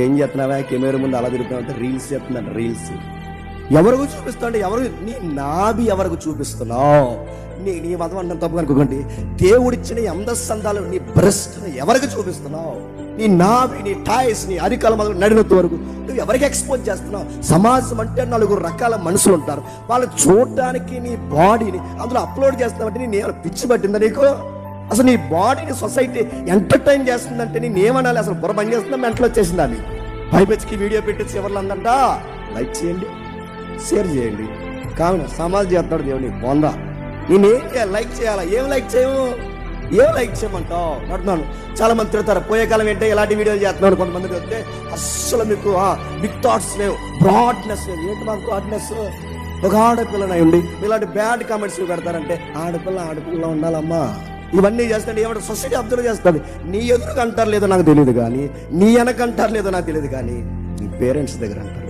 ఏం చేస్తున్నావా కెమెరా ముందు అలా తిరుగుతున్నావు అంటే రీల్స్ చేస్తున్నాడు. రీల్స్ ఎవరికి చూపిస్తావు? ఎవరు నీ నాభి ఎవరికి చూపిస్తున్నావు? నీ మతం అంటే తప్పు అనుకోకండి. దేవుడిచ్చిన అందస్తందాలు నీ బ్రెస్ట్ని ఎవరికి చూపిస్తున్నావు? నీ నాభి, నీ టాయ్స్, నీ అరికాల మొదలు నడినొత్తు వరకు నువ్వు ఎవరికి ఎక్స్పోజ్ చేస్తున్నావు? సమాజం అంటే 4 రకాల మనుషులు ఉంటారు. వాళ్ళు చూడటానికి నీ బాడీని అందులో అప్లోడ్ చేస్తున్నావంటే నేను ఏమైనా పిచ్చి పట్టిందా నీకు? అసలు నీ బాడీని సొసైటీ ఎంటర్టైన్ చేస్తుందంటే నేను ఏమనాలి? అసలు బుర్ర పని చేస్తుందా? మెంటలో వచ్చేసింది అది. పైపెచ్చికి వీడియో పెట్టి చివర్లు అందంట లైక్ చేయండి, షేర్ చేయండి. కావున సమాజం చేస్తాడు దేవుని బొందా. నేనేం చేయాలి? లైక్ చేయాలా? ఏం లైక్ చేయము? ఏం లైక్ చేయమంటావు? అంటున్నాను. చాలా మంది తిడతారు, పోయే కాలం ఏంటంటే ఇలాంటి వీడియోలు చేస్తున్నాను. కొంతమంది వస్తే అస్సలు మీకు బిగ్ థాట్స్ లేవు, బ్రాడ్నెస్ లేవు. ఏంటి మాకు బ్రాడ్నెస్? ఒక ఆడపిల్లనై ఉండి ఇలాంటి బ్యాడ్ కామెంట్స్ పెడతారంటే ఆడపిల్ల ఉండాలమ్మా. ఇవన్నీ చేస్తాడు ఏమంటే సొసైటీ అబ్జర్వ్ చేస్తుంది. నీ ఎదురుగా అంటారు లేదో నాకు తెలియదు కానీ, నీ వెనక అంటారు లేదో నాకు తెలియదు కానీ, నీ పేరెంట్స్ దగ్గర అంటారు.